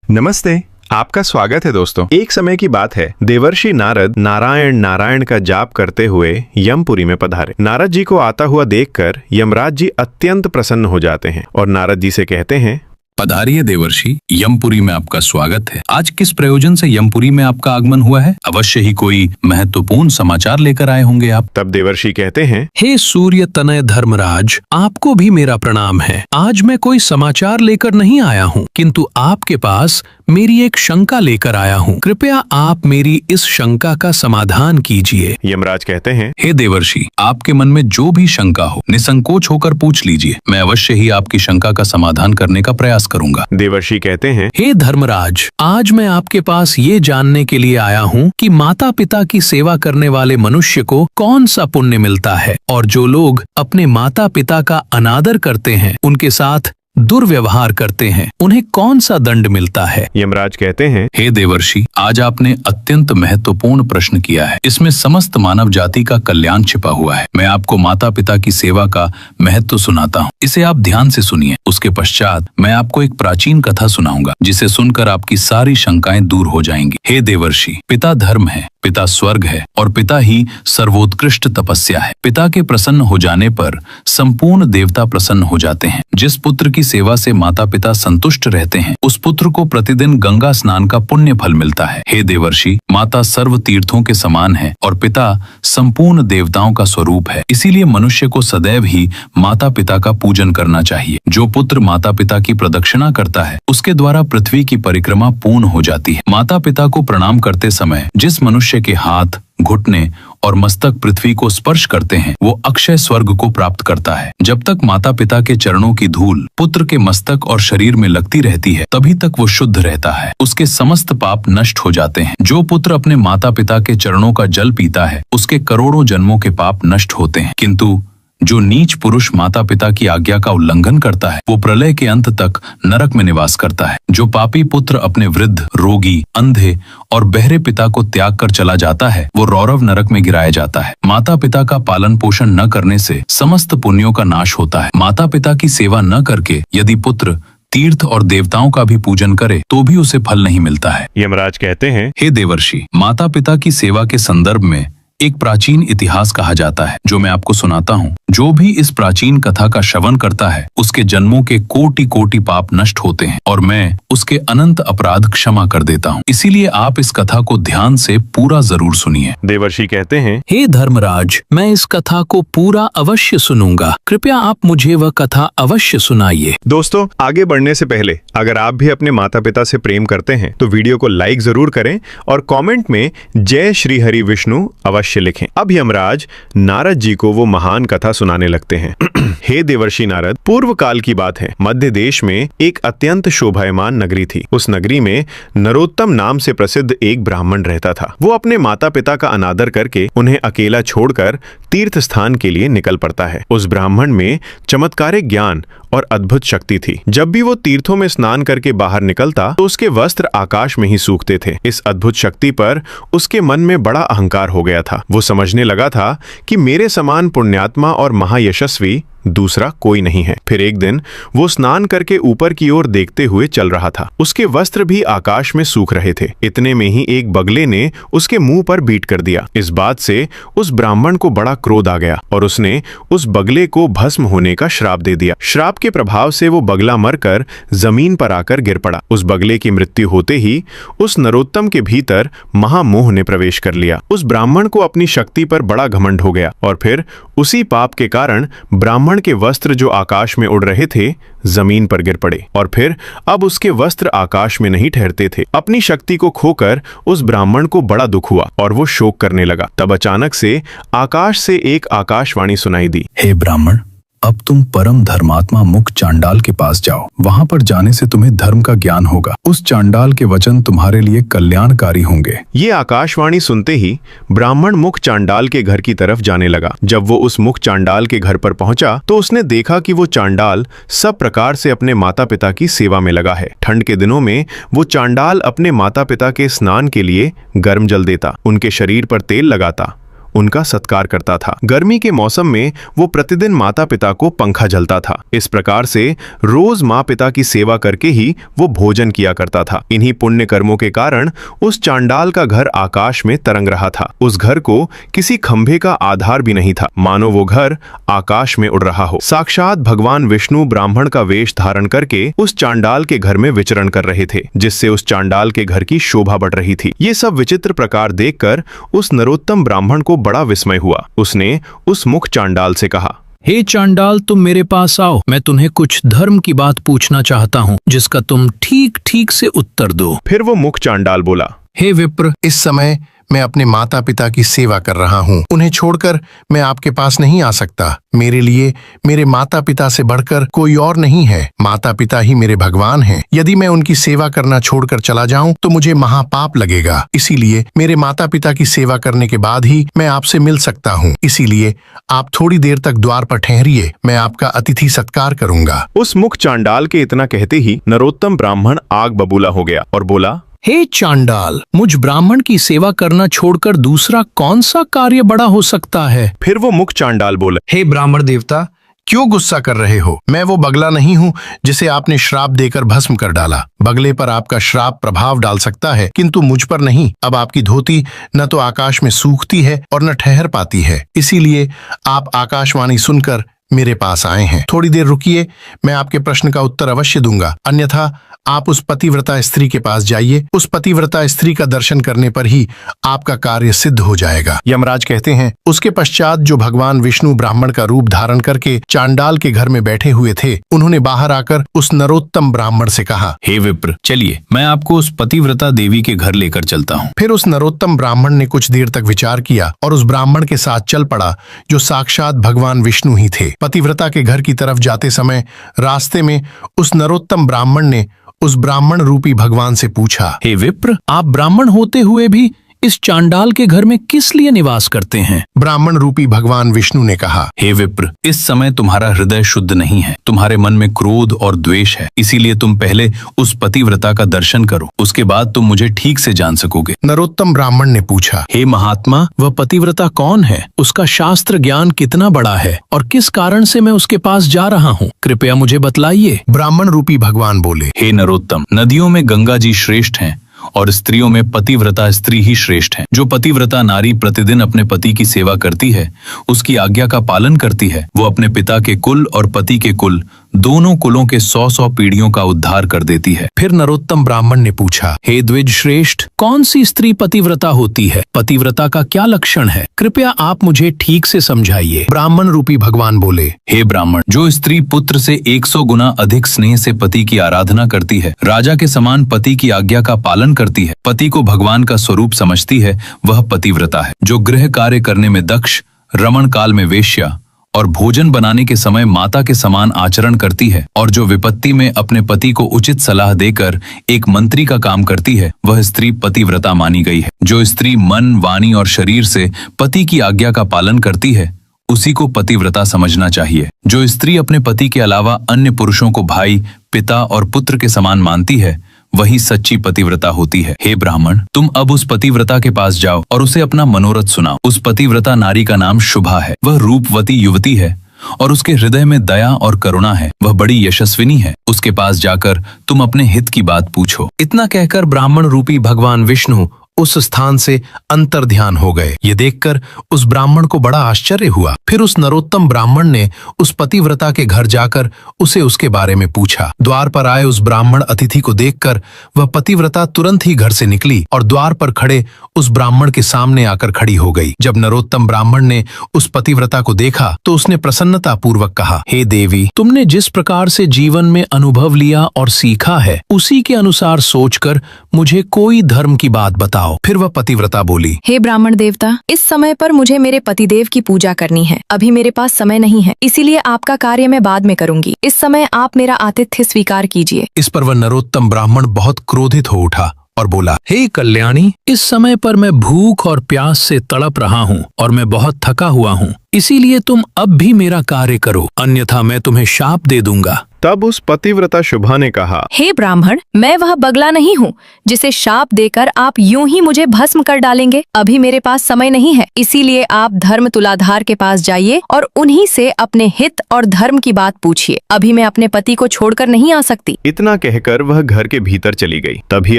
नमस्ते, आपका स्वागत है दोस्तों। एक समय की बात है, देवर्षि नारद नारायण नारायण का जाप करते हुए यमपुरी में पधारे। नारद जी को आता हुआ देखकर यमराज जी अत्यंत प्रसन्न हो जाते हैं और नारद जी से कहते हैं, पधारिए देवर्षि, यमपुरी में आपका स्वागत है। आज किस प्रयोजन से यमपुरी में आपका आगमन हुआ है? अवश्य ही कोई महत्वपूर्ण समाचार लेकर आए होंगे आप। तब देवर्षि कहते हैं, हे सूर्य तनय धर्मराज, आपको भी मेरा प्रणाम है। आज मैं कोई समाचार लेकर नहीं आया हूँ, किंतु आपके पास मेरी एक शंका लेकर आया हूँ। कृपया आप मेरी इस शंका का समाधान कीजिए। यमराज कहते हैं, हे देवर्षि, आपके मन में जो भी शंका हो निसंकोच होकर पूछ लीजिए। मैं अवश्य ही आपकी शंका का समाधान करने का प्रयास करूंगा। देवर्षि कहते हैं, हे धर्मराज, आज मैं आपके पास ये जानने के लिए आया हूँ कि माता पिता की सेवा करने वाले मनुष्य को कौन सा पुण्य मिलता है, और जो लोग अपने माता पिता का अनादर करते हैं, उनके साथ दुर्व्यवहार करते हैं, उन्हें कौन सा दंड मिलता है। यमराज कहते हैं, हे देवर्षि, आज आपने अत्यंत महत्वपूर्ण प्रश्न किया है। इसमें समस्त मानव जाति का कल्याण छिपा हुआ है। मैं आपको माता पिता की सेवा का महत्व सुनाता हूँ। इसे आप ध्यान से सुनिए। उसके पश्चात मैं आपको एक प्राचीन कथा सुनाऊंगा, जिसे सुनकर आपकी सारी शंकाएं दूर हो जाएंगी। हे देवर्षि, पिता धर्म है, पिता स्वर्ग है और पिता ही सर्वोत्कृष्ट तपस्या है। पिता के प्रसन्न हो जाने पर संपूर्ण देवता प्रसन्न हो जाते हैं। जिस पुत्र की सेवा से माता पिता संतुष्ट रहते हैं, उस पुत्र को प्रतिदिन गंगा स्नान का पुण्य फल मिलता है। हे देवर्षि, माता सर्व तीर्थों के समान है और पिता संपूर्ण देवताओं का स्वरूप है। इसीलिए मनुष्य को सदैव ही माता पिता का पूजन करना चाहिए। जो पुत्र माता पिता की प्रदक्षिणा करता है, उसके द्वारा पृथ्वी की परिक्रमा पूर्ण हो जाती है। माता पिता को प्रणाम करते समय जिस मनुष्य के हाथ, घुटने और मस्तक पृथ्वी को स्पर्श करते हैं, वो अक्षय स्वर्ग को प्राप्त करता है। जब तक माता पिता के चरणों की धूल पुत्र के मस्तक और शरीर में लगती रहती है, तभी तक वो शुद्ध रहता है। उसके समस्त पाप नष्ट हो जाते हैं। जो पुत्र अपने माता पिता के चरणों का जल पीता है, उसके करोड़ों जन्मों के पाप नष्ट होते हैं। किंतु जो नीच पुरुष माता पिता की आज्ञा का उल्लंघन करता है, वो प्रलय के अंत तक नरक में निवास करता है। जो पापी पुत्र अपने वृद्ध, रोगी, अंधे और बहरे पिता को त्याग कर चला जाता है, वो रौरव नरक में गिराया जाता है। माता पिता का पालन पोषण न करने से समस्त पुण्यों का नाश होता है। माता पिता की सेवा न करके यदि पुत्र तीर्थ और देवताओं का भी पूजन करे, तो भी उसे फल नहीं मिलता है। यमराज कहते हैं, हे देवर्षि, माता पिता की सेवा के संदर्भ में एक प्राचीन इतिहास कहा जाता है, जो मैं आपको सुनाता हूँ। जो भी इस प्राचीन कथा का श्रवण करता है, उसके जन्मों के कोटि कोटि पाप नष्ट होते हैं और मैं उसके अनंत अपराध क्षमा कर देता हूँ। इसीलिए आप इस कथा को ध्यान से पूरा जरूर सुनिए। देवर्षि कहते हैं, हे धर्मराज, मैं इस कथा को पूरा अवश्य सुनूंगा। कृपया आप मुझे वह कथा अवश्य सुनाइए। दोस्तों, आगे बढ़ने से पहले अगर आप भी अपने माता पिता से प्रेम करते हैं तो वीडियो को लाइक जरूर करें और कमेंट में जय श्री हरि विष्णु अवश्य लिखें। अब यमराज नारद जी को वो महान कथा सुनाने लगते हैं। हे देवर्षि नारद, पूर्व काल की बात है। मध्य देश में एक अत्यंत शोभायमान नगरी थी। उस नगरी में नरोत्तम नाम से प्रसिद्ध एक ब्राह्मण रहता था। वो अपने माता पिता का अनादर करके उन्हें अकेला छोड़कर तीर्थ स्थान के लिए निकल पड़ता है। उस ब्राह्मण में चमत्कारिक ज्ञान और अद्भुत शक्ति थी। जब भी वो तीर्थों में स्नान करके बाहर निकलता तो उसके वस्त्र आकाश में ही सूखते थे। इस अद्भुत शक्ति पर उसके मन में बड़ा अहंकार हो गया था। वो समझने लगा था कि मेरे समान पुण्यात्मा और महायशस्वी दूसरा कोई नहीं है। फिर एक दिन वो स्नान करके ऊपर की ओर देखते हुए चल रहा था। उसके वस्त्र भी आकाश में सूख रहे थे। इतने में ही एक बगले ने उसके मुंह पर बीट कर दिया। इस बात से उस ब्राह्मण को बड़ा क्रोध आ गया और उसने उस बगले को भस्म होने का श्राप दे दिया। श्राप के प्रभाव से वो बगला मरकर जमीन पर आकर गिर पड़ा। उस बगले की मृत्यु होते ही उस नरोत्तम के भीतर महामोह ने प्रवेश कर लिया। उस ब्राह्मण को अपनी शक्ति पर बड़ा घमंड हो गया और फिर उसी पाप के कारण ब्राह्मण के वस्त्र जो आकाश में उड़ रहे थे, जमीन पर गिर पड़े और फिर अब उसके वस्त्र आकाश में नहीं ठहरते थे। अपनी शक्ति को खोकर उस ब्राह्मण को बड़ा दुख हुआ और वो शोक करने लगा। तब अचानक से आकाश से एक आकाशवाणी सुनाई दी। हे ब्राह्मण, अब तुम परम धर्मात्मा मुख चांडाल के पास जाओ। वहां पर जाने से तुम्हें धर्म का ज्ञान होगा। उस चांडाल के वचन तुम्हारे लिए कल्याणकारी होंगे। ये आकाशवाणी सुनते ही ब्राह्मण मुख चांडाल के घर की तरफ जाने लगा। जब वो उस मुख चांडाल के घर पर पहुंचा तो उसने देखा कि वो चांडाल सब प्रकार से अपने माता पिता की सेवा में लगा है। ठंड के दिनों में वो चांडाल अपने माता पिता के स्नान के लिए गर्म जल देता, उनके शरीर पर तेल लगाता, उनका सत्कार करता था। गर्मी के मौसम में वो प्रतिदिन माता पिता को पंखा झलता था। इस प्रकार से रोज माँ पिता की सेवा करके ही वो भोजन किया करता था। इन्हीं पुण्य कर्मों के कारण उस चांडाल का घर आकाश में तरंग रहा था। उस घर को किसी खंभे का आधार भी नहीं था, मानो वो घर आकाश में उड़ रहा हो। साक्षात भगवान विष्णु ब्राह्मण का वेश धारण करके उस चांडाल के घर में विचरण कर रहे थे, जिससे उस चांडाल के घर की शोभा बढ़ रही थी। ये सब विचित्र प्रकार देखकर उस नरोत्तम ब्राह्मण को बड़ा विस्मय हुआ। उसने उस मुख चांडाल से कहा, हे चांडाल, तुम मेरे पास आओ। मैं तुम्हें कुछ धर्म की बात पूछना चाहता हूँ, जिसका तुम ठीक ठीक से उत्तर दो। फिर वो मुख चांडाल बोला, हे विप्र, इस समय मैं अपने माता पिता की सेवा कर रहा हूँ। उन्हें छोड़कर मैं आपके पास नहीं आ सकता। मेरे लिए मेरे माता पिता से बढ़कर कोई और नहीं है। माता पिता ही मेरे भगवान हैं। यदि मैं उनकी सेवा करना छोड़कर चला जाऊं तो मुझे महापाप लगेगा। इसीलिए मेरे माता पिता की सेवा करने के बाद ही मैं आपसे मिल सकता हूँ। इसीलिए आप थोड़ी देर तक द्वार पर ठहरिए, मैं आपका अतिथि सत्कार करूंगा। उस मुख चांडाल के इतना कहते ही नरोत्तम ब्राह्मण आग बबूला हो गया और बोला, हे चांडाल, मुझ ब्राह्मण की सेवा करना छोड़कर दूसरा कौन सा कार्य बड़ा हो सकता है? फिर वो मुख चांडाल बोला, हे ब्राह्मण देवता, क्यों गुस्सा कर रहे हो? मैं वो बगला नहीं हूँ जिसे आपने श्राप देकर भस्म कर डाला। बगले पर आपका श्राप प्रभाव डाल सकता है, किंतु मुझ पर नहीं। अब आपकी धोती न तो आकाश में सूखती है और न ठहर पाती है। इसीलिए आप आकाशवाणी सुनकर मेरे पास आए हैं। थोड़ी देर रुकिए, मैं आपके प्रश्न का उत्तर अवश्य दूंगा। अन्यथा आप उस पतिव्रता स्त्री के पास जाइए। उस पतिव्रता स्त्री का दर्शन करने पर ही आपका कार्य सिद्ध हो जाएगा। यमराज कहते हैं, उसके पश्चात जो भगवान विष्णु ब्राह्मण का रूप धारण करके चांडाल के घर में बैठे हुए थे, उन्होंने बाहर आकर उस नरोत्तम ब्राह्मण से कहा, हे विप्र, चलिए मैं आपको उस पतिव्रता देवी के घर लेकर चलता हूँ। फिर उस नरोत्तम ब्राह्मण ने कुछ देर तक विचार किया और उस ब्राह्मण के साथ चल पड़ा, जो साक्षात भगवान विष्णु ही थे। पतिव्रता के घर की तरफ जाते समय रास्ते में उस नरोत्तम ब्राह्मण ने उस ब्राह्मण रूपी भगवान से पूछा, हे विप्र, आप ब्राह्मण होते हुए भी इस चांडाल के घर में किस लिए निवास करते हैं? ब्राह्मण रूपी भगवान विष्णु ने कहा, हे विप्र, इस समय तुम्हारा हृदय शुद्ध नहीं है। तुम्हारे मन में क्रोध और द्वेष है। इसीलिए तुम पहले उस पतिव्रता का दर्शन करो, उसके बाद तुम मुझे ठीक से जान सकोगे। नरोत्तम ब्राह्मण ने पूछा, हे महात्मा, वह पतिव्रता कौन है? उसका शास्त्र ज्ञान कितना बड़ा है और किस कारण से मैं उसके पास जा रहा हूँ? कृपया मुझे बतलाइए। ब्राह्मण रूपी भगवान बोले, हे नरोत्तम, नदियों में गंगा जी श्रेष्ठ हैं और स्त्रियों में पतिव्रता स्त्री ही श्रेष्ठ है। जो पतिव्रता नारी प्रतिदिन अपने पति की सेवा करती है, उसकी आज्ञा का पालन करती है, वो अपने पिता के कुल और पति के कुल, दोनों कुलों के 100-100 पीढ़ियों का उद्धार कर देती है। फिर नरोत्तम ब्राह्मण ने पूछा, हे द्विज श्रेष्ठ, कौन सी स्त्री पतिव्रता होती है? पतिव्रता का क्या लक्षण है? कृपया आप मुझे ठीक से समझाइए। ब्राह्मण रूपी भगवान बोले, हे ब्राह्मण, जो स्त्री पुत्र से 100 गुना अधिक स्नेह से पति की आराधना करती है, राजा के समान पति की आज्ञा का पालन करती है, पति को भगवान का स्वरूप समझती है, वह पतिव्रता है। जो गृह कार्य करने में दक्ष, रमण काल में वेश्या और भोजन बनाने के समय माता के समान आचरण करती है, और जो विपत्ति में अपने पति को उचित सलाह देकर एक मंत्री का काम करती है, वह स्त्री पतिव्रता मानी गई है। जो स्त्री मन, वाणी और शरीर से पति की आज्ञा का पालन करती है, उसी को पतिव्रता समझना चाहिए। जो स्त्री अपने पति के अलावा अन्य पुरुषों को भाई, पिता और पुत्र के समान मानती है, वही सच्ची पतिव्रता होती है। हे ब्राह्मण, तुम अब उस पतिव्रता के पास जाओ और उसे अपना मनोरथ सुनाओ। उस पतिव्रता नारी का नाम शुभा है। वह रूपवती युवती है और उसके हृदय में दया और करुणा है। वह बड़ी यशस्विनी है। उसके पास जाकर तुम अपने हित की बात पूछो। इतना कहकर ब्राह्मण रूपी भगवान विष्णु उस स्थान से अंतर ध्यान हो गए। ये देखकर उस ब्राह्मण को बड़ा आश्चर्य हुआ। फिर उस नरोत्तम ब्राह्मण ने उस पतिव्रता के घर जाकर उसे उसके बारे में पूछा। द्वार पर आए उस ब्राह्मण अतिथि को देखकर वह पतिव्रता तुरंत ही घर से निकली और द्वार पर खड़े उस ब्राह्मण के सामने आकर खड़ी हो गई। जब नरोत्तम ब्राह्मण ने उस पतिव्रता को देखा तो उसने प्रसन्नता पूर्वक कहा, हे देवी, तुमने जिस प्रकार से जीवन में अनुभव लिया और सीखा है, उसी के अनुसार सोचकर मुझे कोई धर्म की बात बताओ। फिर वह पतिव्रता बोली, हे ब्राह्मण देवता, इस समय पर मुझे मेरे पतिदेव की पूजा करनी है। अभी मेरे पास समय नहीं है, इसीलिए आपका कार्य मैं बाद में करूंगी। इस समय आप मेरा आतिथ्य स्वीकार कीजिए। इस पर वह नरोत्तम ब्राह्मण बहुत क्रोधित हो उठा और बोला, हे कल्याणी, इस समय पर मैं भूख और प्यास से तड़प रहा हूँ और मैं बहुत थका हुआ हूँ। इसीलिए तुम अब भी मेरा कार्य करो, अन्यथा मैं तुम्हें शाप दे दूंगा। तब उस पतिव्रता शुभा ने कहा, हे ब्राह्मण, मैं वह बगला नहीं हूँ जिसे शाप देकर आप यूं ही मुझे भस्म कर डालेंगे। अभी मेरे पास समय नहीं है, इसीलिए आप धर्म तुलाधार के पास जाइए और उन्हीं से अपने हित और धर्म की बात पूछिए। अभी मैं अपने पति को छोड़कर नहीं आ सकती। इतना कहकर वह घर के भीतर चली गई। तभी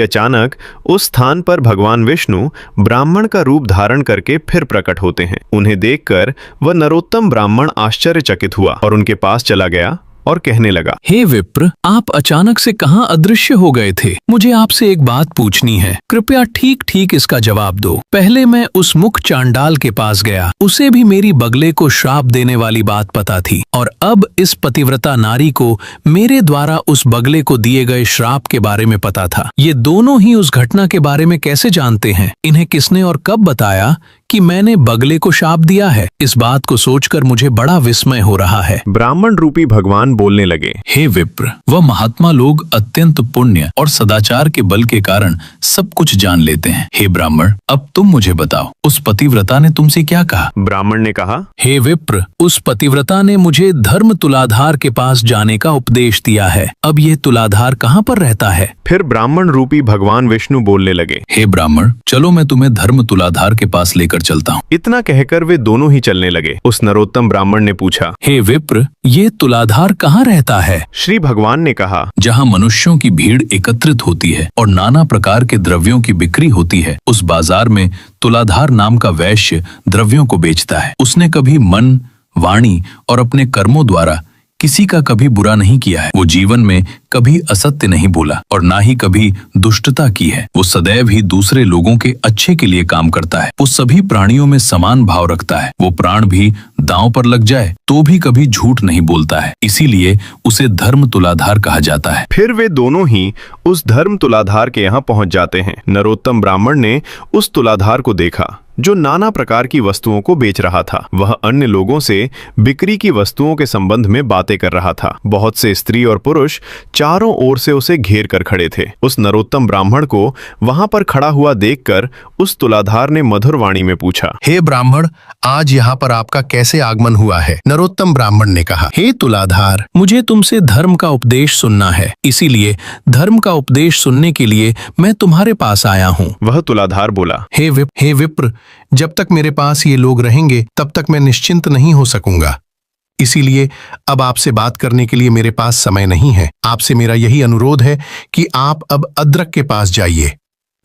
अचानक उस स्थान पर भगवान विष्णु ब्राह्मण का रूप धारण करके फिर प्रकट होते हैं। उन्हें देखकर वह नरोत्तम ब्राह्मण आश्चर्यचकित हुआ और उनके पास चला गया और कहने लगा, हे विप्र, आप अचानक से कहाँ अदृश्य हो गए थे? मुझे आपसे एक बात पूछनी है, कृपया ठीक ठीक इसका जवाब दो। पहले मैं उस मुख चांडाल के पास गया, उसे भी मेरी बगले को श्राप देने वाली बात पता थी, और अब इस पतिव्रता नारी को मेरे द्वारा उस बगले को दिए गए श्राप के बारे में पता था। ये दोनों ही उस घटना के बारे में कैसे जानते हैं? इन्हें किसने और कब बताया कि मैंने बगले को शाप दिया है? इस बात को सोचकर मुझे बड़ा विस्मय हो रहा है। ब्राह्मण रूपी भगवान बोलने लगे, हे विप्र, वह महात्मा लोग अत्यंत पुण्य और सदाचार के बल के कारण सब कुछ जान लेते हैं। हे ब्राह्मण, अब तुम मुझे बताओ, उस पतिव्रता ने तुमसे क्या कहा? ब्राह्मण ने कहा, हे विप्र, उस पतिव्रता ने मुझे धर्म तुलाधार के पास जाने का उपदेश दिया है। अब ये तुलाधार कहाँ पर रहता है? फिर ब्राह्मण रूपी भगवान विष्णु बोलने लगे, हे ब्राह्मण, चलो मैं तुम्हें धर्म तुलाधार के पास लेकर चलता हूँ। इतना कहकर वे दोनों ही चलने लगे। उस नरोत्तम ब्राह्मण ने पूछा, हे विप्र, ये तुलाधार कहाँ रहता है? श्री भगवान ने कहा, जहाँ मनुष्यों की भीड़ एकत्रित होती है और नाना प्रकार के द्रव्यों की बिक्री होती है, उस बाजार में तुलाधार नाम का वैश्य द्रव्यों को बेचता है। उसने कभी मन, वाणी और अपने कर्मों द्वारा किसी का कभी बुरा नहीं किया है। वो जीवन में कभी असत्य नहीं बोला और ना ही कभी दुष्टता की है। वो सदैव ही दूसरे लोगों के अच्छे के लिए काम करता है। वो सभी प्राणियों में समान भाव रखता है। वो प्राण भी दांव पर लग जाए तो भी कभी झूठ नहीं बोलता है, इसीलिए उसे धर्म तुलाधार कहा जाता है। फिर वे दोनों ही उस धर्म तुलाधार के यहाँ पहुंच जाते हैं। नरोत्तम ब्राह्मण ने उस तुलाधार को देखा जो नाना प्रकार की वस्तुओं को बेच रहा था। वह अन्य लोगों से बिक्री की वस्तुओं के संबंध में बातें कर रहा था। बहुत से स्त्री और पुरुष चारों ओर से उसे घेर कर खड़े थे। उस नरोत्तम ब्राह्मण को वहां पर खड़ा हुआ देखकर उस तुलाधार ने मधुर वाणी में पूछा, हे ब्राह्मण, आज यहाँ पर आपका कैसे आगमन हुआ है? नरोत्तम ब्राह्मण ने कहा, हे तुलाधार, मुझे तुमसे धर्म का उपदेश सुनना है, इसीलिए धर्म का उपदेश सुनने के लिए मैं तुम्हारे पास आया हूँ। वह तुलाधार बोला, हे विप्र, जब तक मेरे पास ये लोग रहेंगे तब तक मैं निश्चिंत नहीं हो सकूंगा। इसीलिए अब आपसे बात करने के लिए मेरे पास समय नहीं है। आपसे मेरा यही अनुरोध है कि आप अब अद्रक के पास जाइए।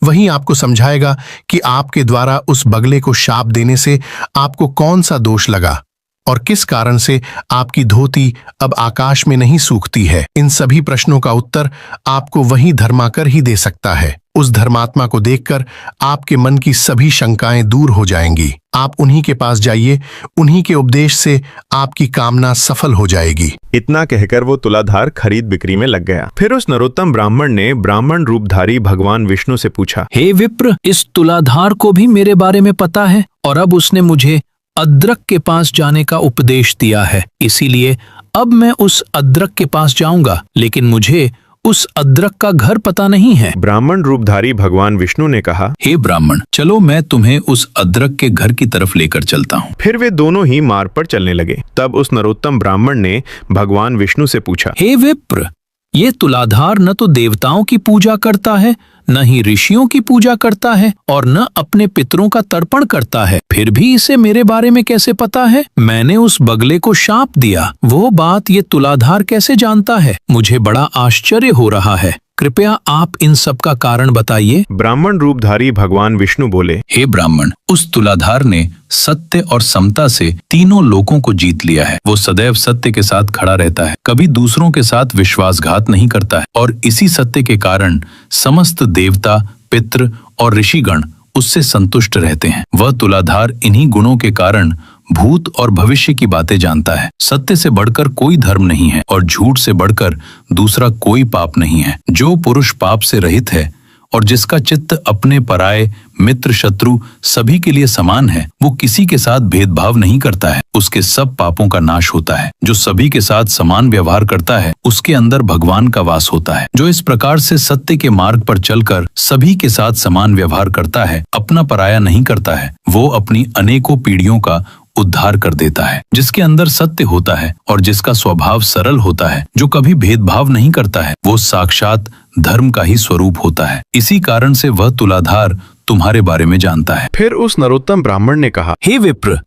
वहीं आपको समझाएगा कि आपके द्वारा उस बगले को शाप देने से आपको कौन सा दोष लगा और किस कारण से आपकी धोती अब आकाश में नहीं सूखती है। इन सभी प्रश्नों का उत्तर आपको वही धर्माकर ही दे सकता है। उस धर्मात्मा को देखकर आपके मन की सभी शंकाएं दूर हो जाएंगी। आप उन्हीं के पास जाइए, उन्हीं के उपदेश से आपकी कामना सफल हो जाएगी। इतना कहकर वो तुलाधार खरीद बिक्री में लग गया। फिर उस नरोत्तम ब्राह्मण ने ब्राह्मण रूपधारी भगवान विष्णु से पूछा, हे विप्र, इस तुलाधार को भी मेरे बारे में पता है और अब उसने मुझे अद्रक के पास जाने का उपदेश दिया है, इसीलिए अब मैं उस अद्रक के पास जाऊंगा, लेकिन मुझे उस अद्रक का घर पता नहीं है। ब्राह्मण रूपधारी भगवान विष्णु ने कहा, हे ब्राह्मण, चलो मैं तुम्हें उस अद्रक के घर की तरफ लेकर चलता हूँ। फिर वे दोनों ही मार्ग पर चलने लगे। तब उस नरोत्तम ब्राह्मण ने भगवान विष्णु से पूछा, हे विप्र, ये तुलाधार न तो देवताओं की पूजा करता है, न ही ऋषियों की पूजा करता है और न अपने पितरों का तर्पण करता है, फिर भी इसे मेरे बारे में कैसे पता है? मैंने उस बगले को शाप दिया, वो बात ये तुलाधार कैसे जानता है? मुझे बड़ा आश्चर्य हो रहा है। कृपया आप इन सब का कारण बताइए। ब्राह्मण रूपधारी भगवान विष्णु बोले, हे ब्राह्मण, उस तुलाधार ने सत्य और समता से तीनों लोकों को जीत लिया है। वो सदैव सत्य के साथ खड़ा रहता है, कभी दूसरों के साथ विश्वासघात नहीं करता है और इसी सत्य के कारण समस्त देवता, पितृ और ऋषिगण उससे संतुष्ट रहते हैं। वह तुलाधार इन्हीं गुणों के कारण भूत और भविष्य की बातें जानता है। सत्य से बढ़कर कोई धर्म नहीं है और झूठ से बढ़कर दूसरा कोई पाप नहीं है। जो पुरुष पाप से रहित है और जिसका चित्त अपने पराये, मित्र, शत्रु सभी के लिए समान है, वो किसी के साथ भेदभाव नहीं करता है, उसके सब पापों का नाश होता है। जो सभी के साथ समान व्यवहार करता है, उसके अंदर भगवान का वास होता है। जो इस प्रकार से सत्य के मार्ग पर चलकर सभी के साथ समान व्यवहार करता है, अपना पराया नहीं करता है, वो अपनी अनेकों पीढ़ियों का उद्धार कर देता है। जिसके अंदर सत्य होता है और जिसका स्वभाव सरल होता है, जो कभी भेदभाव नहीं करता है, वो साक्षात धर्म का ही स्वरूप होता है। इसी कारण से वह तुलाधार तुम्हारे बारे में जानता है। फिर उस नरोत्तम ब्राह्मण ने कहा, हे विप्र,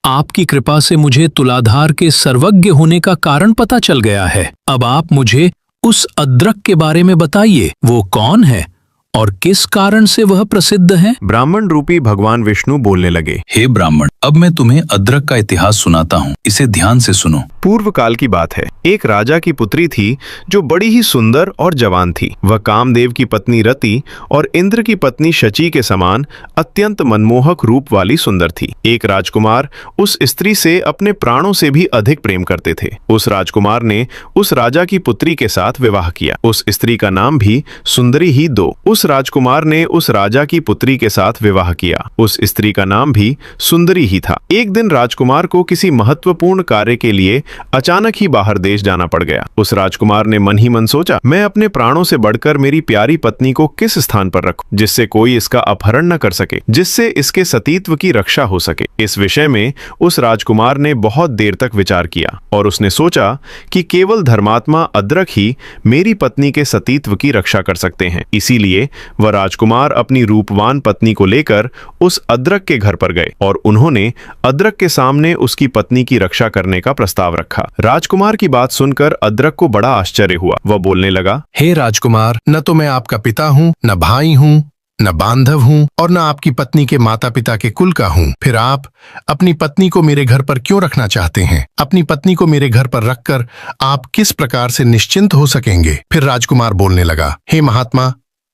आपकी कृपा से मुझे तुलाधार के सर्वज्ञ होने का कारण पता चल गया है। अब आप मुझे उस अद्रक के बारे में बताइए। वो कौन है और किस कारण से वह प्रसिद्ध है? ब्राह्मण रूपी भगवान विष्णु बोलने लगे, हे ब्राह्मण, अब मैं तुम्हें अद्रक का इतिहास सुनाता हूँ। इसे ध्यान से सुनो। पूर्व काल की बात है। एक राजा की पुत्री थी जो बड़ी ही सुंदर और जवान थी। वह कामदेव की पत्नी रति और इंद्र की पत्नी शची के समान अत्यंत मनमोहक रूप वाली सुंदर थी। एक राजकुमार उस स्त्री से अपने प्राणों से भी अधिक प्रेम करते थे। उस राजकुमार ने उस राजा की पुत्री के साथ विवाह किया। उस स्त्री का नाम भी सुंदरी ही दो। उस राजकुमार ने उस राजा की पुत्री के साथ विवाह किया। उस स्त्री का नाम भी सुंदरी ही था। एक दिन राजकुमार को किसी महत्वपूर्ण कार्य के लिए अचानक ही बाहर देश जाना पड़ गया। उस राजकुमार ने मन ही मन सोचा, मैं अपने प्राणों से बढ़कर मेरी प्यारी पत्नी को किस स्थान पर रखूं जिससे कोई इसका अपहरण न कर सके, जिससे इसके सतीत्व की रक्षा हो सके। इस विषय में उस राजकुमार ने बहुत देर तक विचार किया और उसने सोचा कि केवल धर्मात्मा अद्रक ही मेरी पत्नी के सतीत्व की रक्षा कर सकते हैं। इसीलिए वह राजकुमार अपनी रूपवान पत्नी को लेकर उस अद्रक के घर पर गए और उन्होंने अद्रक के सामने उसकी पत्नी की रक्षा करने का प्रस्ताव रखा। राजकुमार की बात सुनकर अद्रक को बड़ा आश्चर्य हुआ। वह बोलने लगा, हे राजकुमार, न तो मैं आपका पिता हूँ, न भाई हूँ, न बांधव हूँ और न आपकी पत्नी के माता पिता के कुल का हूँ। फिर आप अपनी पत्नी को मेरे घर पर क्यों रखना चाहते हैं? अपनी पत्नी को मेरे घर पर रखकर आप किस प्रकार से निश्चिंत हो सकेंगे? फिर राजकुमार बोलने लगा, हे महात्मा,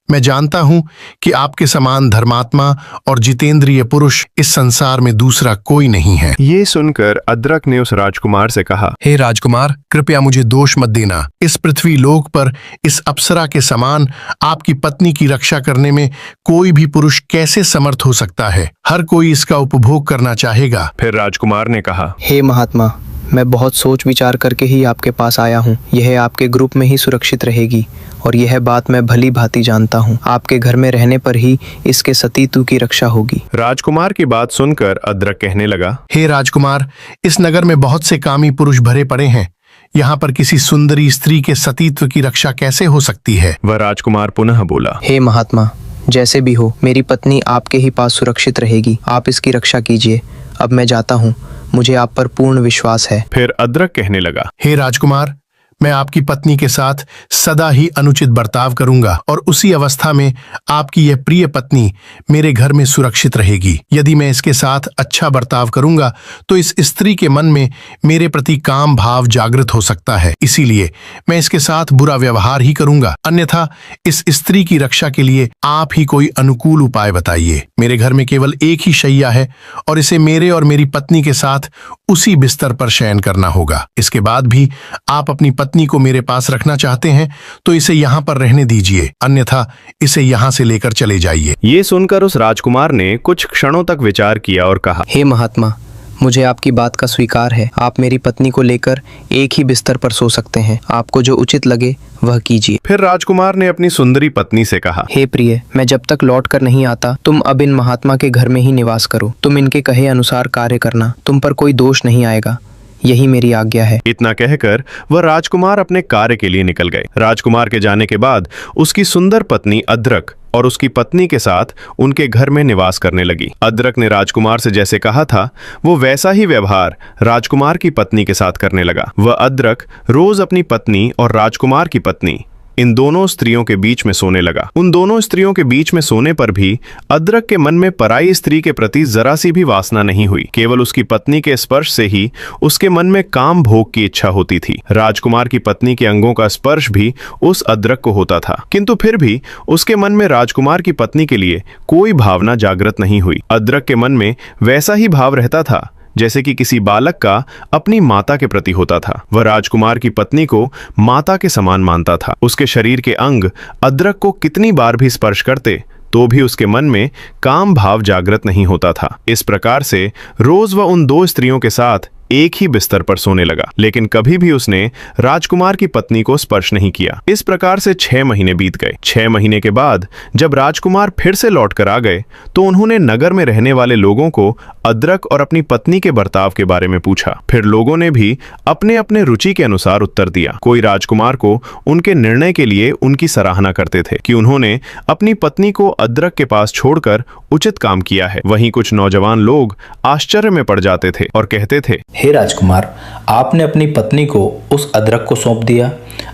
मैं जानता हूं कि आपके समान धर्मात्मा और जितेंद्रिय पुरुष इस संसार में दूसरा कोई नहीं है। ये सुनकर अद्रक ने उस राजकुमार से कहा, हे राजकुमार, कृपया मुझे दोष मत देना। इस पृथ्वी लोक पर इस अप्सरा के समान आपकी पत्नी की रक्षा करने में कोई भी पुरुष कैसे समर्थ हो सकता है? हर कोई इसका उपभोग करना चाहेगा। फिर राजकुमार ने कहा, हे महात्मा, मैं बहुत सोच विचार करके ही आपके पास आया हूँ। यह आपके ग्रुप में ही सुरक्षित रहेगी और यह बात मैं भली भांति जानता हूँ। आपके घर में रहने पर ही इसके सतीत्व की रक्षा होगी। राजकुमार की बात सुनकर अद्रक कहने लगा, हे राजकुमार, इस नगर में बहुत से कामी पुरुष भरे पड़े हैं। यहाँ पर किसी सुंदरी स्त्री के सतीत्व की रक्षा कैसे हो सकती है? वह राजकुमार पुनः बोला, हे महात्मा, जैसे भी हो, मेरी पत्नी आपके ही पास सुरक्षित रहेगी। आप इसकी रक्षा कीजिए। अब मैं जाता हूँ, मुझे आप पर पूर्ण विश्वास है। फिर अद्रक कहने लगा, हे राजकुमार, मैं आपकी पत्नी के साथ सदा ही अनुचित बर्ताव करूंगा और उसी अवस्था में आपकी यह प्रिय पत्नी मेरे घर में सुरक्षित रहेगी। यदि मैं इसके साथ अच्छा बर्ताव करूंगा तो इस स्त्री के मन में मेरे प्रति काम भाव जागृत हो सकता है। इसीलिए मैं इसके साथ बुरा व्यवहार ही करूंगा। अन्यथा इस स्त्री की रक्षा के लिए आप ही कोई अनुकूल उपाय बताइए। मेरे घर में केवल एक ही शैया है और इसे मेरे और मेरी पत्नी के साथ उसी बिस्तर पर शयन करना होगा। इसके बाद भी आप अपनी पत्नी को मेरे पास रखना चाहते हैं तो इसे यहाँ पर रहने दीजिए, अन्यथा इसे यहाँ से लेकर चले जाइए। ये सुनकर उस राजकुमार ने कुछ क्षणों तक विचार किया और कहा, हे महात्मा, मुझे आपकी बात का स्वीकार है। आप मेरी पत्नी को लेकर एक ही बिस्तर पर सो सकते हैं। आपको जो उचित लगे वह कीजिए। फिर राजकुमार ने अपनी सुंदरी पत्नी से कहा, हे प्रिय, मैं जब तक लौट कर नहीं आता, तुम अब इन महात्मा के घर में ही निवास करो। तुम इनके कहे अनुसार कार्य करना, तुम पर कोई दोष नहीं आएगा। यही मेरी आज्ञा है। इतना कहकर वह राजकुमार अपने कार्य के लिए निकल गए। राजकुमार के जाने के बाद उसकी सुंदर पत्नी अद्रक और उसकी पत्नी के साथ उनके घर में निवास करने लगी। अद्रक ने राजकुमार से जैसे कहा था वो वैसा ही व्यवहार राजकुमार की पत्नी के साथ करने लगा। वह अद्रक रोज अपनी पत्नी और राजकुमार की पत्नी इन दोनों स्त्रियों के बीच में सोने लगा। उन दोनों स्त्रियों के बीच में सोने पर भी अद्रक के मन में पराई स्त्री के प्रति जरा सी भी वासना नहीं हुई। केवल उसकी पत्नी के स्पर्श से ही उसके मन में काम भोग की इच्छा होती थी। राजकुमार की पत्नी के अंगों का स्पर्श भी उस अद्रक को होता था, किंतु फिर भी उसके मन में राजकुमार की पत्नी के लिए कोई भावना जागृत नहीं हुई। अद्रक के मन में वैसा ही भाव रहता था जैसे कि किसी बालक का अपनी माता के प्रति होता था। वह राजकुमार की पत्नी को माता के समान मानता था। उसके शरीर के अंग अद्रक को कितनी बार भी स्पर्श करते तो भी उसके मन में काम भाव जागृत नहीं होता था। इस प्रकार से रोज वह उन दो स्त्रियों के साथ एक ही बिस्तर पर सोने लगा, लेकिन कभी भी उसने राजकुमार की पत्नी को स्पर्श नहीं किया। इस प्रकार से 6 महीने बीत गए। 6 महीने के बाद जब राजकुमार फिर से लौट कर आ गए तो उन्होंने नगर में रहने वाले लोगों को अदरक और अपनी पत्नी के बर्ताव के बारे में पूछा। फिर लोगों ने भी अपने अपने रुचि के अनुसार उत्तर दिया। कोई राजकुमार को उनके निर्णय के लिए उनकी सराहना करते थे कि उन्होंने अपनी पत्नी को अदरक के पास छोड़कर उचित काम किया है। वहीं कुछ नौजवान लोग आश्चर्य में पड़ जाते थे और कहते थे, हे राजकुमार, आपने अपनी पत्नी को उस अदरक को सौंप दिया,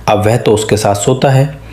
अब वह तो उसके साथ सोता है।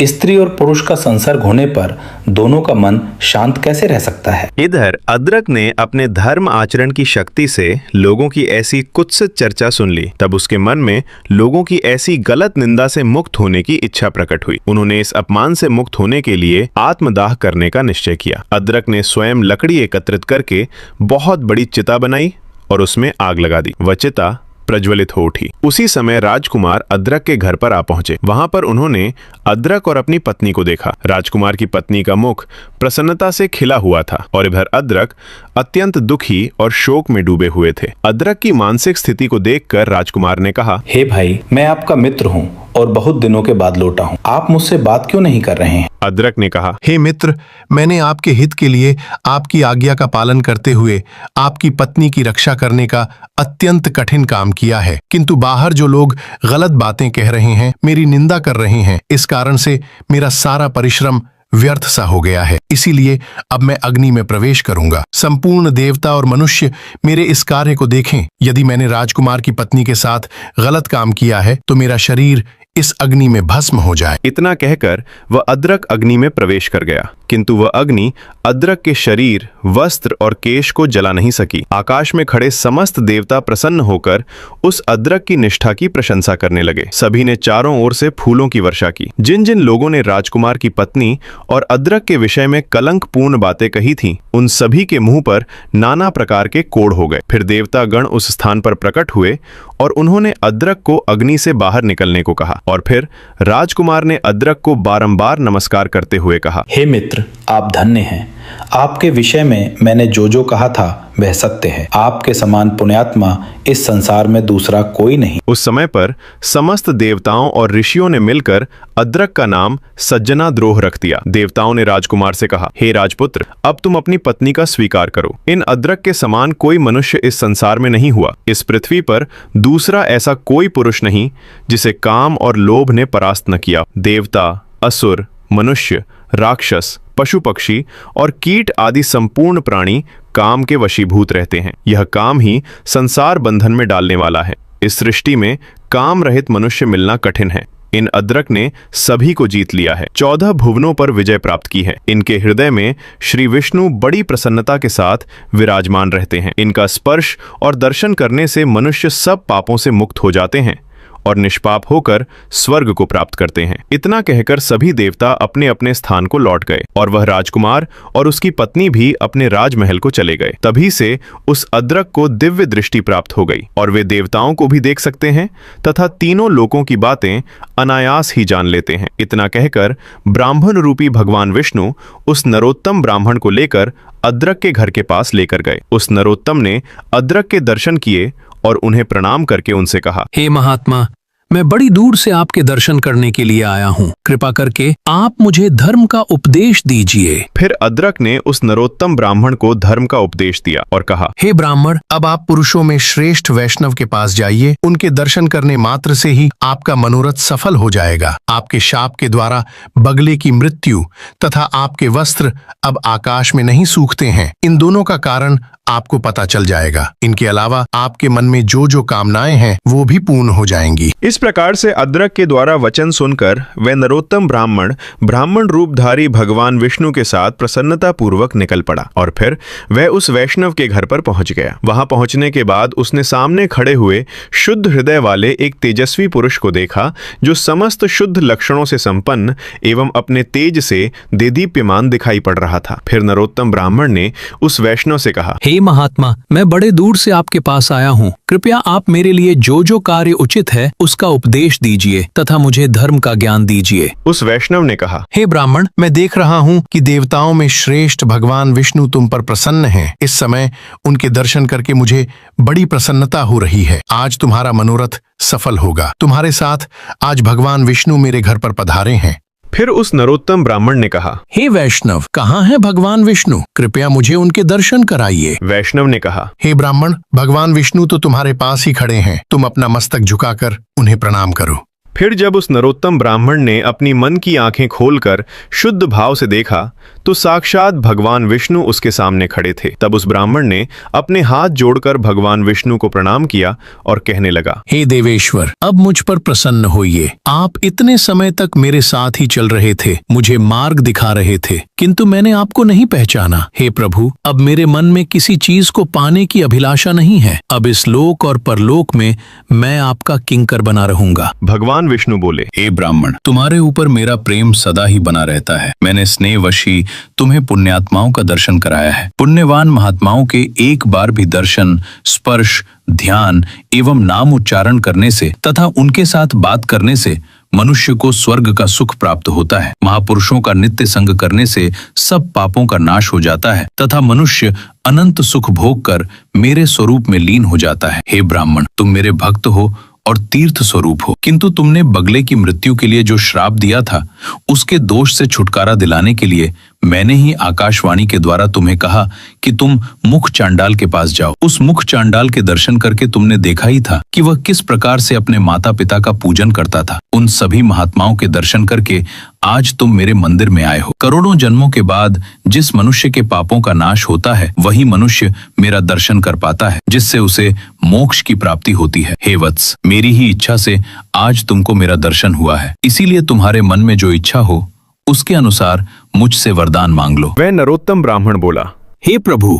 स्त्री और पुरुष का संसर्ग होने पर दोनों का मन शांत कैसे रह सकता है? इधर अदरक ने अपने धर्म आचरण की शक्ति से लोगों की ऐसी कुत्सित चर्चा सुन ली। तब उसके मन में लोगों की ऐसी गलत निंदा से मुक्त होने की इच्छा प्रकट हुई। उन्होंने इस अपमान से मुक्त होने के लिए आत्मदाह करने का निश्चय किया। अदरक ने स्वयं लकड़ी एकत्रित करके बहुत बड़ी चिता बनाई और उसमें आग लगा दी। वह चिता प्रज्वलित हो उठी। उसी समय राजकुमार अदरक के घर पर आ पहुंचे। वहां पर उन्होंने अदरक और अपनी पत्नी को देखा। राजकुमार की पत्नी का मुख प्रसन्नता से खिला हुआ था और इधर अदरक अत्यंत दुखी और शोक में डूबे हुए थे। अदरक की मानसिक स्थिति को देखकर राजकुमार ने कहा, हे भाई, मैं आपका मित्र हूँ और बहुत दिनों के बाद लौटा हूँ। आप मुझसे बात क्यों नहीं कर रहे हैं? अदरक ने कहा, हे मित्र, मैंने आपके हित के लिए आपकी आज्ञा का पालन करते हुए आपकी पत्नी की रक्षा करने का अत्यंत कठिन काम किया है, किंतु बाहर जो लोग गलत बातें कह रहे हैं, मेरी निंदा कर रहे हैं, इस कारण से मेरा सारा परिश्रम व्यर्थ सा हो गया है। इसीलिए अब मैं अग्नि में प्रवेश करूंगा। संपूर्ण देवता और मनुष्य मेरे इस कार्य को देखें। यदि मैंने राजकुमार की पत्नी के साथ गलत काम किया है तो मेरा शरीर इस अग्नि में भस्म हो जाए। इतना कहकर वह अदरक अग्नि में प्रवेश कर गया, किंतु वह अग्नि अदरक के शरीर, वस्त्र और केश को जला नहीं सकी। आकाश में खड़े समस्त देवता प्रसन्न होकर उस अदरक की निष्ठा की प्रशंसा करने लगे। सभी ने चारों ओर से फूलों की वर्षा की। जिन जिन लोगों ने राजकुमार की पत्नी और अदरक के विषय में कलंकपूर्ण बातें कही थीं, उन सभी के मुंह पर नाना प्रकार के कोढ़ हो गए। फिर देवता गण उस स्थान पर प्रकट हुए और उन्होंने अदरक को अग्नि से बाहर निकलने को कहा। और फिर राजकुमार ने अदरक को बारंबार नमस्कार करते हुए कहा, हे मित्र, आप धन्य हैं। आपके विषय में मैंने जो जो कहा था वह सत्य है। आपके समान पुण्यात्मा इस संसार में दूसरा कोई नहीं। उस समय पर समस्त देवताओं और ऋषियों ने मिलकर अदरक का नाम सज्जना द्रोह रख दिया। देवताओं ने राजकुमार से कहा, हे राजपुत्र, अब तुम अपनी पत्नी का स्वीकार करो। इन अदरक के समान कोई मनुष्य इस संसार में नहीं हुआ। इस पृथ्वी पर दूसरा ऐसा कोई पुरुष नहीं जिसे काम और लोभ ने परास्त न किया। देवता, असुर, मनुष्य, राक्षस, पशु पक्षी और कीट आदि संपूर्ण प्राणी काम के वशीभूत रहते हैं। यह काम ही संसार बंधन में डालने वाला है। इस सृष्टि में काम रहित मनुष्य मिलना कठिन है। इन अदरक ने सभी को जीत लिया है। 14 भुवनों पर विजय प्राप्त की है। इनके हृदय में श्री विष्णु बड़ी प्रसन्नता के साथ विराजमान रहते हैं। इनका स्पर्श और दर्शन करने से मनुष्य सब पापों से मुक्त हो जाते हैं और निष्पाप होकर स्वर्ग को प्राप्त करते हैं। इतना कहकर सभी देवता अपने अपने स्थान को लौट गए और वह राजकुमार और उसकी पत्नी भी अपने राजमहल को चले गए। तभी से उस अदरक को दिव्य दृष्टि प्राप्त हो गई और वे देवताओं को भी देख सकते हैं तथा तीनों लोकों की बातें अनायास ही जान लेते हैं। इतना कहकर ब्राह्मण रूपी भगवान विष्णु उस नरोत्तम ब्राह्मण को लेकर अदरक के घर के पास लेकर गए। उस नरोत्तम ने अदरक के दर्शन किए और उन्हें प्रणाम करके उनसे कहा, हे महात्मा, मैं बड़ी दूर से आपके दर्शन करने के लिए आया हूँ। कृपा करके आप मुझे धर्म का उपदेश दीजिए। फिर अदरक ने उस नरोत्तम ब्राह्मण को धर्म का उपदेश दिया और कहा, हे ब्राह्मण, अब आप पुरुषों में श्रेष्ठ वैष्णव के पास जाइए। उनके दर्शन करने मात्र से ही आपका मनोरथ सफल हो जाएगा। आपके शाप के द्वारा बगले की मृत्यु तथा आपके वस्त्र अब आकाश में नहीं सूखते हैं। इन दोनों का कारण आपको पता चल जाएगा। इनके अलावा आपके मन में जो जो कामनाएं हैं वो भी पूर्ण हो जाएंगी। इस प्रकार से अदरक के द्वारा वचन सुनकर वह नरोत्तम ब्राह्मण रूपधारी भगवान विष्णु के साथ प्रसन्नता पूर्वक निकल पड़ा और फिर वह उस वैष्णव के घर पर पहुंच गया। वहां पहुंचने के बाद उसने सामने खड़े हुए शुद्ध हृदय वाले एक तेजस्वी पुरुष को देखा जो समस्त शुद्ध लक्षणों से संपन्न एवं अपने तेज से देदीप्यमान दिखाई पड़ रहा था। फिर नरोत्तम ब्राह्मण ने उस वैष्णव से कहा, हे महात्मा, मैं बड़े दूर से आपके पास आया हूँ। कृपया आप मेरे लिए जो जो कार्य उचित है उसका उपदेश दीजिए तथा मुझे धर्म का ज्ञान दीजिए। उस वैष्णव ने कहा, हे ब्राह्मण, मैं देख रहा हूँ कि देवताओं में श्रेष्ठ भगवान विष्णु तुम पर प्रसन्न हैं। इस समय उनके दर्शन करके मुझे बड़ी प्रसन्नता हो रही है। आज तुम्हारा मनोरथ सफल होगा। तुम्हारे साथ आज भगवान विष्णु मेरे घर पर पधारे हैं। फिर उस नरोत्तम ब्राह्मण ने कहा, हे वैष्णव, कहाँ है भगवान विष्णु? कृपया मुझे उनके दर्शन कराइए। वैष्णव ने कहा, हे ब्राह्मण, भगवान विष्णु तो तुम्हारे पास ही खड़े हैं। तुम अपना मस्तक झुकाकर उन्हें प्रणाम करो। फिर जब उस नरोत्तम ब्राह्मण ने अपनी मन की आंखें खोलकर शुद्ध भाव से देखा तो साक्षात भगवान विष्णु उसके सामने खड़े थे। तब उस ब्राह्मण ने अपने हाथ जोड़कर भगवान विष्णु को प्रणाम किया और कहने लगा, हे देवेश्वर, अब मुझ पर प्रसन्न होइए। आप इतने समय तक मेरे साथ ही चल रहे थे, मुझे मार्ग दिखा रहे थे, किंतु मैंने आपको नहीं पहचाना। हे प्रभु, अब मेरे मन में किसी चीज को पाने की अभिलाषा नहीं है। अब इस लोक और परलोक में मैं आपका किंकर बना रहूंगा। भगवान विष्णु बोले, हे ब्राह्मण, तुम्हारे ऊपर मेरा प्रेम सदा ही बना रहता है। मैंने स्नेहवशी तुम्हें पुण्यात्माओं का दर्शन कराया है। पुण्यवान महात्माओं के एक बार भी दर्शन, स्पर्श, ध्यान एवं नाम उच्चारण करने से तथा उनके साथ बात करने से मनुष्य को स्वर्ग का सुख प्राप्त होता है। महापुरुषों का नित्य संग करने से सब पापों का नाश हो जाता है तथा मनुष्य अनंत सुख भोग कर मेरे स्वरूप में लीन हो जाता है। हे ब्राह्मण, तुम मेरे भक्त हो और तीर्थ स्वरूप हो, किंतु तुमने बगले की मृत्यु के लिए जो श्राप दिया था उसके दोष से छुटकारा दिलाने के लिए मैंने ही आकाशवाणी के द्वारा तुम्हें कहा कि तुम मुख चांडाल के पास जाओ। उस मुख चांडाल के दर्शन करके तुमने देखा ही था कि वह किस प्रकार से अपने माता पिता का पूजन करता था। उन सभी महात्माओं के दर्शन करके आज तुम मेरे मंदिर में आए हो। करोड़ों जन्मों के बाद जिस मनुष्य के पापों का नाश होता है वही मनुष्य मेरा दर्शन कर पाता है, जिससे उसे मोक्ष की प्राप्ति होती है। हे वत्स, मेरी ही इच्छा से आज तुमको मेरा दर्शन हुआ है, इसीलिए तुम्हारे मन में जो इच्छा हो उसके अनुसार मुझसे वरदान मांग लो। वह नरोत्तम ब्राह्मण बोला, हे प्रभु,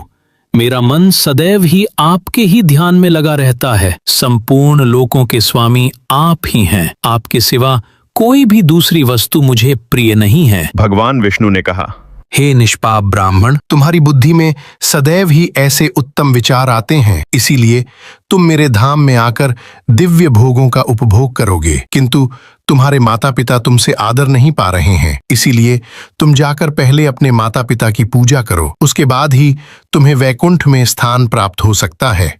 मेरा मन सदैव ही आपके ही ध्यान में लगा रहता है। संपूर्ण लोकों के स्वामी आप ही हैं। आपके सिवा कोई भी दूसरी वस्तु मुझे प्रिय नहीं है। भगवान विष्णु ने कहा, हे निष्पाप ब्राह्मण, तुम्हारी बुद्धि में सदैव ही ऐसे उत्तम विचार आते हैं, इसीलिए तुम मेरे धाम में आकर दिव्य भोगों का उपभोग करोगे, किंतु तुम्हारे माता पिता तुमसे आदर नहीं पा रहे हैं। इसीलिए तुम जाकर पहले अपने माता पिता की पूजा करो, उसके बाद ही तुम्हें वैकुंठ में स्थान प्राप्त हो सकता है।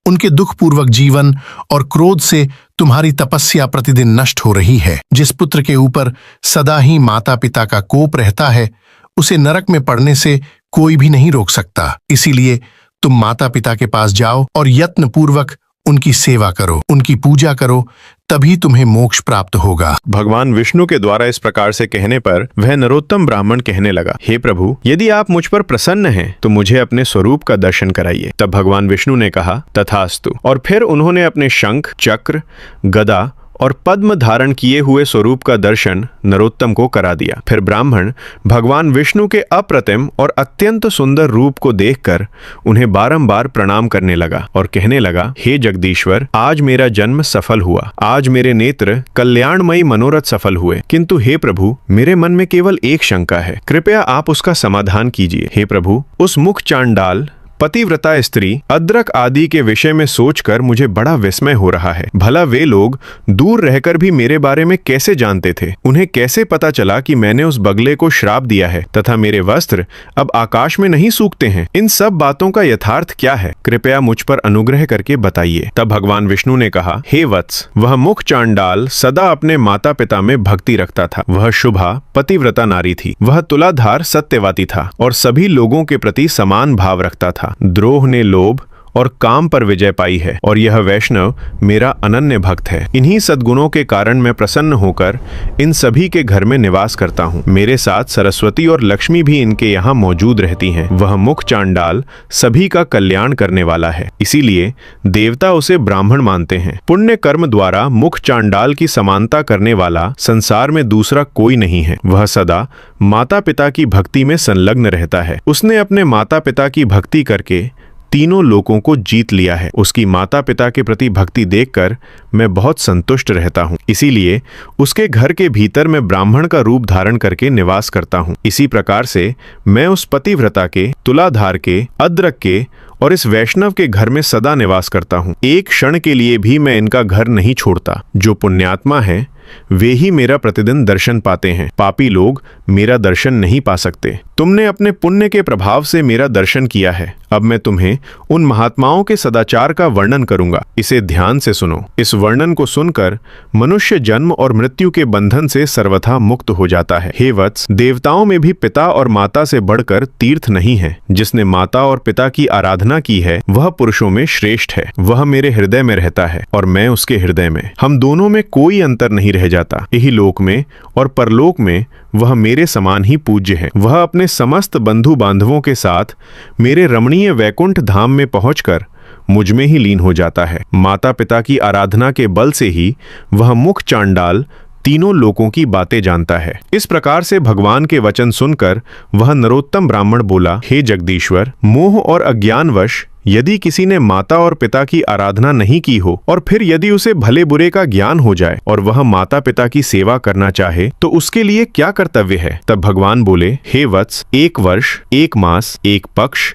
उनके दुखपूर्वक जीवन और क्रोध से तुम्हारी तपस्या प्रतिदिन नष्ट हो रही है। जिस पुत्र के ऊपर सदा ही माता पिता का कोप रहता है उसे नरक में पड़ने से कोई भी नहीं रोक सकता। इसीलिए तुम माता पिता के पास जाओ और यत्न पूर्वक उनकी सेवा करो, उनकी पूजा करो, तभी तुम्हें मोक्ष प्राप्त होगा। भगवान विष्णु के द्वारा इस प्रकार से कहने पर वह नरोत्तम ब्राह्मण कहने लगा, हे प्रभु, यदि आप मुझ पर प्रसन्न हैं तो मुझे अपने स्वरूप का दर्शन कराइए। तब भगवान विष्णु ने कहा, तथास्तु। और फिर उन्होंने अपने शंख, चक्र, गदा और पद्म धारण किए हुए स्वरूप का दर्शन नरोत्तम को करा दिया। फिर ब्राह्मण भगवान विष्णु के अप्रतिम और अत्यंत सुंदर रूप को देखकर उन्हें बारंबार प्रणाम करने लगा और कहने लगा, हे जगदीश्वर, आज मेरा जन्म सफल हुआ। आज मेरे नेत्र कल्याणमयी मनोरथ सफल हुए, किंतु हे प्रभु, मेरे मन में केवल एक शंका है, कृपया आप उसका समाधान कीजिए। हे प्रभु, उस मुख चांडाल पतिव्रता स्त्री अद्रक आदि के विषय में सोचकर मुझे बड़ा विस्मय हो रहा है। भला वे लोग दूर रहकर भी मेरे बारे में कैसे जानते थे? उन्हें कैसे पता चला कि मैंने उस बगले को श्राप दिया है तथा मेरे वस्त्र अब आकाश में नहीं सूखते हैं? इन सब बातों का यथार्थ क्या है? कृपया मुझ पर अनुग्रह करके बताइए। तब भगवान विष्णु ने कहा, हे वत्स, वह मुख चांडाल सदा अपने माता पिता में भक्ति रखता था। वह शुभा पतिव्रता नारी थी। वह तुलाधार सत्यवाती था और सभी लोगों के प्रति समान भाव रखता था। द्रोह ने लोभ और काम पर विजय पाई है और यह वैष्णव मेरा अनन्य भक्त है। इन्हीं सद्गुणों के कारण मैं प्रसन्न होकर इन सभी के घर में निवास करता हूँ। मेरे साथ सरस्वती और लक्ष्मी भी इनके यहाँ मौजूद रहती हैं। वह मुख चांडाल सभी का कल्याण करने वाला है, इसीलिए देवता उसे ब्राह्मण मानते हैं। पुण्य कर्म द्वारा मुख चांडाल की समानता करने वाला संसार में दूसरा कोई नहीं है। वह सदा माता पिता की भक्ति में संलग्न रहता है। उसने अपने माता पिता की भक्ति करके तीनों लोगों को जीत लिया है। उसकी माता पिता के प्रति भक्ति देखकर मैं बहुत संतुष्ट रहता हूँ। इसीलिए उसके घर के भीतर मैं ब्राह्मण का रूप धारण करके निवास करता हूँ। इसी प्रकार से मैं उस पतिव्रता के, तुलाधार के, अद्रक के और इस वैष्णव के घर में सदा निवास करता हूँ। एक क्षण के लिए भी मैं इनका घर नहीं छोड़ता। जो पुण्यात्मा है वे ही मेरा प्रतिदिन दर्शन पाते हैं। पापी लोग मेरा दर्शन नहीं पा सकते। तुमने अपने पुण्य के प्रभाव से मेरा दर्शन किया है। अब मैं तुम्हें उन महात्माओं के सदाचार का वर्णन करूंगा। इसे ध्यान से सुनो। इस वर्णन को सुनकर मनुष्य जन्म और मृत्यु के बंधन से सर्वथा मुक्त हो जाता है। हे वत्स, देवताओं में भी पिता और माता से बढ़कर तीर्थ नहीं है। जिसने माता और पिता की आराधना की है वह पुरुषों में श्रेष्ठ है। वह मेरे हृदय में रहता है और मैं उसके हृदय में। हम दोनों में कोई अंतर नहीं रह जाता। यही लोक में और परलोक में वह मेरे समान ही पूज्य है। वह अपने समस्त बंधु बांधवों के साथ मेरे रमणीय वैकुंठ धाम में पहुंचकर मुझ में ही लीन हो जाता है। माता पिता की आराधना के बल से ही वह मुख चांडाल तीनों लोगों की बातें जानता है। इस प्रकार से भगवान के वचन सुनकर वह नरोत्तम ब्राह्मण बोला, हे जगदीश्वर, मोह और अज्ञानवश यदि किसी ने माता और पिता की आराधना नहीं की हो और फिर यदि उसे भले बुरे का ज्ञान हो जाए और वह माता पिता की सेवा करना चाहे तो उसके लिए क्या कर्तव्य है? तब भगवान बोले, हे वत्स, 1 वर्ष, 1 मास, 1 पक्ष,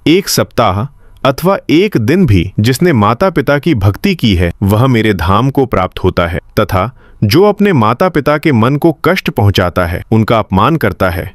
1 सप्ताह अथवा 1 दिन भी जिसने माता पिता की भक्ति की है वह मेरे धाम को प्राप्त होता है। तथा जो अपने माता पिता के मन को कष्ट पहुंचाता है, उनका अपमान करता है,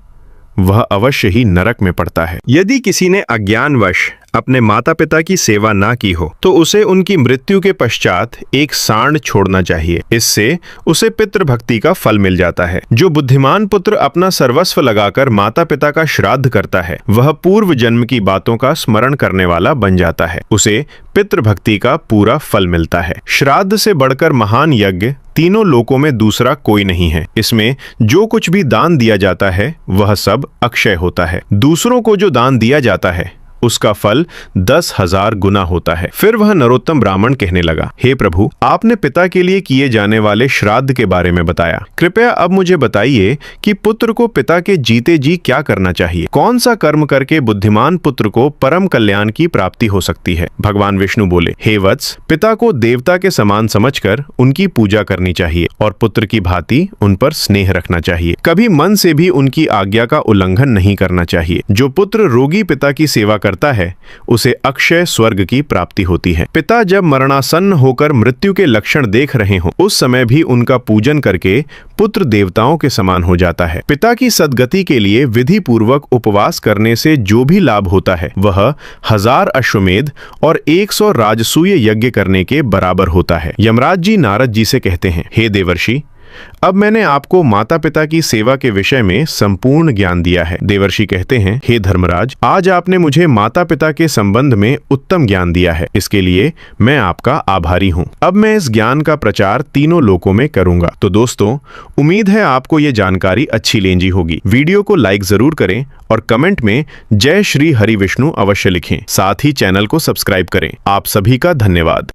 वह अवश्य ही नरक में पड़ता है। यदि किसी ने अज्ञानवश अपने माता पिता की सेवा ना की हो तो उसे उनकी मृत्यु के पश्चात एक सांड छोड़ना चाहिए। इससे उसे पितृभक्ति का फल मिल जाता है। जो बुद्धिमान पुत्र अपना सर्वस्व लगाकर माता पिता का श्राद्ध करता है वह पूर्व जन्म की बातों का स्मरण करने वाला बन जाता है। उसे पितृभक्ति का पूरा फल मिलता है। श्राद्ध से बढ़कर महान यज्ञ तीनों लोकों में दूसरा कोई नहीं है। इसमें जो कुछ भी दान दिया जाता है वह सब अक्षय होता है। दूसरों को जो दान दिया जाता है उसका फल 10,000 गुना होता है। फिर वह नरोत्तम ब्राह्मण कहने लगा, हे प्रभु, आपने पिता के लिए किए जाने वाले श्राद्ध के बारे में बताया। कृपया अब मुझे बताइए कि पुत्र को पिता के जीते जी क्या करना चाहिए? कौन सा कर्म करके बुद्धिमान पुत्र को परम कल्याण की प्राप्ति हो सकती है? भगवान विष्णु बोले, हे वत्स, पिता को देवता के समान समझकर उनकी पूजा करनी चाहिए और पुत्र की भांति उन पर स्नेह रखना चाहिए। कभी मन से भी उनकी आज्ञा का उल्लंघन नहीं करना चाहिए। जो पुत्र रोगी पिता की सेवा करता है उसे अक्षय स्वर्ग की प्राप्ति होती है। पिता जब मरणासन्न होकर मृत्यु के लक्षण देख रहे हों उस समय भी उनका पूजन करके पुत्र देवताओं के समान हो जाता है। पिता की सद्गति के लिए विधि पूर्वक उपवास करने से जो भी लाभ होता है वह 1000 अश्वमेध और 100 राजसूय यज्ञ करने के बराबर होता है। यमराज जी नारद जी से कहते हैं, हे देवर्षि, अब मैंने आपको माता पिता की सेवा के विषय में संपूर्ण ज्ञान दिया है। देवर्षि कहते हैं, हे धर्मराज, आज आपने मुझे माता पिता के संबंध में उत्तम ज्ञान दिया है। इसके लिए मैं आपका आभारी हूँ। अब मैं इस ज्ञान का प्रचार तीनों लोकों में करूंगा। तो दोस्तों, उम्मीद है आपको ये जानकारी अच्छी लगी होगी। वीडियो को लाइक जरूर करें और कमेंट में जय श्री हरि विष्णु अवश्य लिखें। साथ ही चैनल को सब्सक्राइब करें। आप सभी का धन्यवाद।